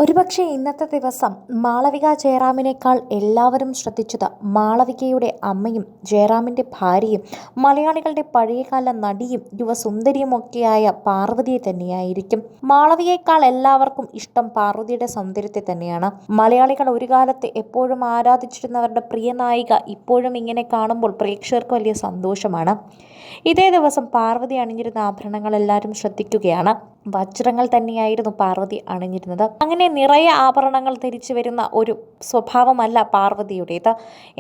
ഒരുപക്ഷെ ഇന്നത്തെ ദിവസം മാളവിക ജയറാമിനേക്കാൾ എല്ലാവരും ശ്രദ്ധിച്ചത് മാളവികയുടെ അമ്മയും ജയറാമിൻ്റെ ഭാര്യയും മലയാളികളുടെ പഴയകാല നടിയും യുവസുന്ദരിയുമൊക്കെയായ പാർവതിയെ തന്നെയായിരിക്കും. മാളവികയേക്കാൾ എല്ലാവർക്കും ഇഷ്ടം പാർവതിയുടെ സൗന്ദര്യത്തെ തന്നെയാണ്. മലയാളികൾ ഒരു കാലത്ത് എപ്പോഴും ആരാധിച്ചിരുന്നവരുടെ പ്രിയ നായിക ഇപ്പോഴും ഇങ്ങനെ കാണുമ്പോൾ പ്രേക്ഷകർക്ക് വലിയ സന്തോഷമാണ്. ഇതേ ദിവസം പാർവതി അണിഞ്ഞിരുന്ന ആഭരണങ്ങൾ എല്ലാവരും ശ്രദ്ധിക്കുകയാണ്. വജ്രങ്ങൾ തന്നെയായിരുന്നു പാർവതി അണിഞ്ഞിരുന്നത്. അങ്ങനെ നിറയെ ആഭരണങ്ങൾ ധരിച്ചു വരുന്ന ഒരു സ്വഭാവമല്ല പാർവതിയുടേത്.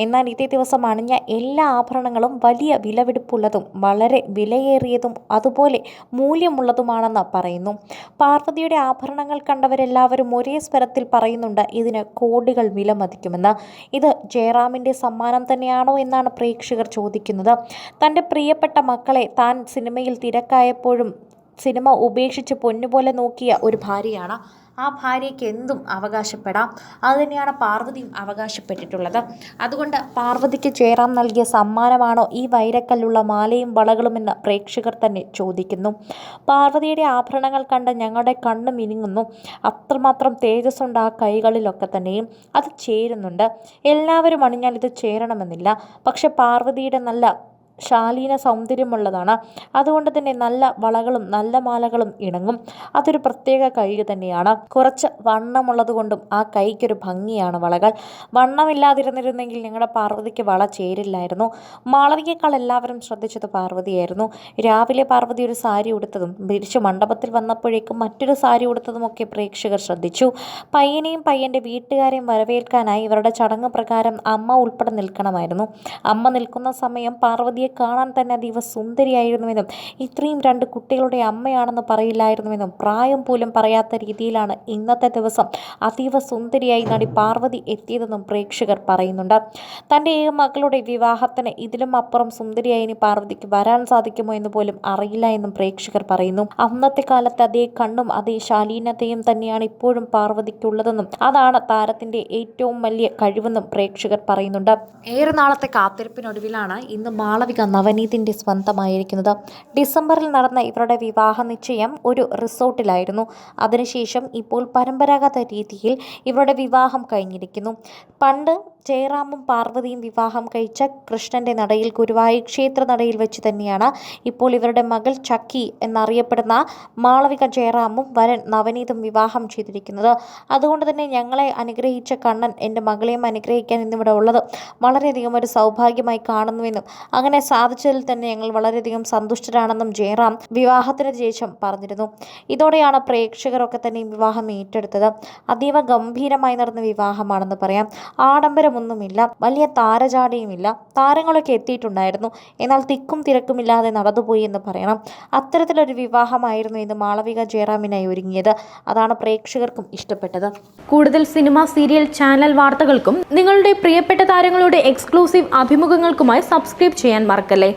എന്നാൽ ഇതേ ദിവസം അണിഞ്ഞ എല്ലാ ആഭരണങ്ങളും വലിയ വിലപിടിപ്പുള്ളതും വളരെ വിലയേറിയതും അതുപോലെ മൂല്യമുള്ളതുമാണെന്ന് പറയുന്നു. പാർവതിയുടെ ആഭരണങ്ങൾ കണ്ടവരെല്ലാവരും ഒരേ സ്വരത്തിൽ പറയുന്നുണ്ട് ഇതിന് കോടികൾ വില മതിക്കുമെന്ന്. ഇത് ജയറാമിൻ്റെ സമ്മാനം തന്നെയാണോ എന്നാണ് പ്രേക്ഷകർ ചോദിക്കുന്നത്. തൻ്റെ പ്രിയപ്പെട്ട മക്കളെ താൻ സിനിമയിൽ തിരക്കായപ്പോഴും സിനിമ ഉപേക്ഷിച്ച് പൊന്നുപോലെ നോക്കിയ ഒരു ഭാര്യയാണ്. ആ ഭാര്യയ്ക്ക് എന്തും അവകാശപ്പെടാം. അതുതന്നെയാണ് പാർവതിയും അവകാശപ്പെട്ടിട്ടുള്ളത്. അതുകൊണ്ട് പാർവതിക്ക് ജയറാം നൽകിയ സമ്മാനമാണോ ഈ വൈരക്കല്ലുള്ള മാലയും വളകളുമെന്ന് പ്രേക്ഷകർ തന്നെ ചോദിക്കുന്നു. പാർവതിയുടെ ആഭരണങ്ങൾ കണ്ട് ഞങ്ങളുടെ കണ്ണ് മിനുങ്ങുന്നു. അത്രമാത്രം തേജസ്സുണ്ട് ആ കൈകളിലൊക്കെ തന്നെയും. അത് ചേരുന്നുണ്ട്. എല്ലാവരും അണിഞ്ഞാൽ ഇത് ചേരണമെന്നില്ല. പക്ഷെ പാർവതിയുടെ നല്ല ശാലീന സൗന്ദര്യമുള്ളതാണ്. അതുകൊണ്ട് തന്നെ നല്ല വളകളും നല്ല മാലകളും ഇണങ്ങും. അതൊരു പ്രത്യേക കൈ തന്നെയാണ്. കുറച്ച് വണ്ണമുള്ളത് കൊണ്ടും ആ കൈക്കൊരു ഭംഗിയാണ് വളകൾ. വണ്ണമില്ലാതിരുന്നിരുന്നെങ്കിൽ ഞങ്ങളുടെ പാർവതിക്ക് വള ചേരില്ലായിരുന്നു. മാളവികയേക്കാൾ എല്ലാവരും ശ്രദ്ധിച്ചത് പാർവതിയായിരുന്നു. രാവിലെ പാർവതി ഒരു സാരി ഉടുത്തതും തിരിച്ചു മണ്ഡപത്തിൽ വന്നപ്പോഴേക്കും മറ്റൊരു സാരി ഉടുത്തതുമൊക്കെ പ്രേക്ഷകർ ശ്രദ്ധിച്ചു. പയ്യനെയും പയ്യൻ്റെ വീട്ടുകാരെയും വരവേൽക്കാനായി ഇവരുടെ ചടങ്ങ് പ്രകാരം അമ്മ ഉൾപ്പെടെ നിൽക്കണമായിരുന്നു. അമ്മ നിൽക്കുന്ന സമയം പാർവതിയെ കാണാൻ തന്നെ അതീവ സുന്ദരിയായിരുന്നുവെന്നും ഇത്രയും 2 കുട്ടികളുടെ അമ്മയാണെന്ന് പറയില്ലായിരുന്നുവെന്നും പ്രായം പോലും പറയാത്ത രീതിയിലാണ് ഇന്നത്തെ ദിവസം അതീവ സുന്ദരിയായി നടി പാർവതി എത്തിയതെന്നും പ്രേക്ഷകർ പറയുന്നുണ്ട്. തൻ്റെ മകളുടെ വിവാഹത്തിന് ഇതിലും അപ്പുറം സുന്ദരിയായി ഇനി പാർവതിക്ക് വരാൻ സാധിക്കുമോ എന്ന് പോലും അറിയില്ല എന്നും പ്രേക്ഷകർ പറയുന്നു. അന്നത്തെ കാലത്ത് അതേ കണ്ണും അതേ ശാലീനതയും തന്നെയാണ് ഇപ്പോഴും പാർവതിക്കുള്ളതെന്നും അതാണ് താരത്തിൻ്റെ ഏറ്റവും വലിയ കഴിവെന്നും പ്രേക്ഷകർ പറയുന്നുണ്ട്. ഏറെ നാളത്തെ കാത്തിരിപ്പിനൊടുവിലാണ് ഇന്ന് മാളവിക നവനീതിൻ്റെ സ്വന്തമായിരിക്കുന്നത്. ഡിസംബറിൽ നടന്ന ഇവരുടെ വിവാഹ നിശ്ചയം ഒരു റിസോർട്ടിലായിരുന്നു. അതിനുശേഷം ഇപ്പോൾ പരമ്പരാഗത രീതിയിൽ ഇവരുടെ വിവാഹം കഴിഞ്ഞിരിക്കുന്നു. പണ്ട് ജയറാമും പാർവതിയും വിവാഹം കഴിച്ച കൃഷ്ണൻ്റെ നടയിൽ ഗുരുവായൂർ ക്ഷേത്ര നടയിൽ വെച്ച് തന്നെയാണ് ഇപ്പോൾ ഇവരുടെ മകൾ ചക്കി എന്നറിയപ്പെടുന്ന മാളവിക ജയറാമും വരൻ നവനീതും വിവാഹം ചെയ്തിരിക്കുന്നത്. അതുകൊണ്ട് തന്നെ ഞങ്ങളെ അനുഗ്രഹിച്ച കണ്ണൻ എൻ്റെ മകളെയും അനുഗ്രഹിക്കാൻ ഇന്നിവിടെ ഉള്ളത് വളരെയധികം ഒരു സൗഭാഗ്യമായി കാണുന്നുവെന്നും അങ്ങനെ സാധിച്ചതിൽ തന്നെ ഞങ്ങൾ വളരെയധികം സന്തുഷ്ടരാണെന്നും ജയറാം വിവാഹത്തിന് ശേഷം പറഞ്ഞിരുന്നു. ഇതോടെയാണ് പ്രേക്ഷകരൊക്കെ തന്നെ വിവാഹം ഏറ്റെടുത്തത്. അതീവ ഗംഭീരമായി നടന്ന വിവാഹമാണെന്ന് പറയാം. ആഡംബരമൊന്നുമില്ല, വലിയ താരജാടയുമില്ല. താരങ്ങളൊക്കെ എത്തിയിട്ടുണ്ടായിരുന്നു, എന്നാൽ തിക്കും തിരക്കുമില്ലാതെ നടന്നുപോയി എന്ന് പറയണം. അത്തരത്തിലൊരു വിവാഹമായിരുന്നു ഇന്ന് മാളവിക ജയറാമിനായി ഒരുങ്ങിയത്. അതാണ് പ്രേക്ഷകർക്കും ഇഷ്ടപ്പെട്ടത്. കൂടുതൽ സിനിമ, സീരിയൽ, ചാനൽ വാർത്തകൾക്കും നിങ്ങളുടെ പ്രിയപ്പെട്ട താരങ്ങളുടെ എക്സ്ക്ലൂസീവ് അഭിമുഖങ്ങൾക്കുമായി സബ്സ്ക്രൈബ് ചെയ്യാൻ മറക്കല്ലേ.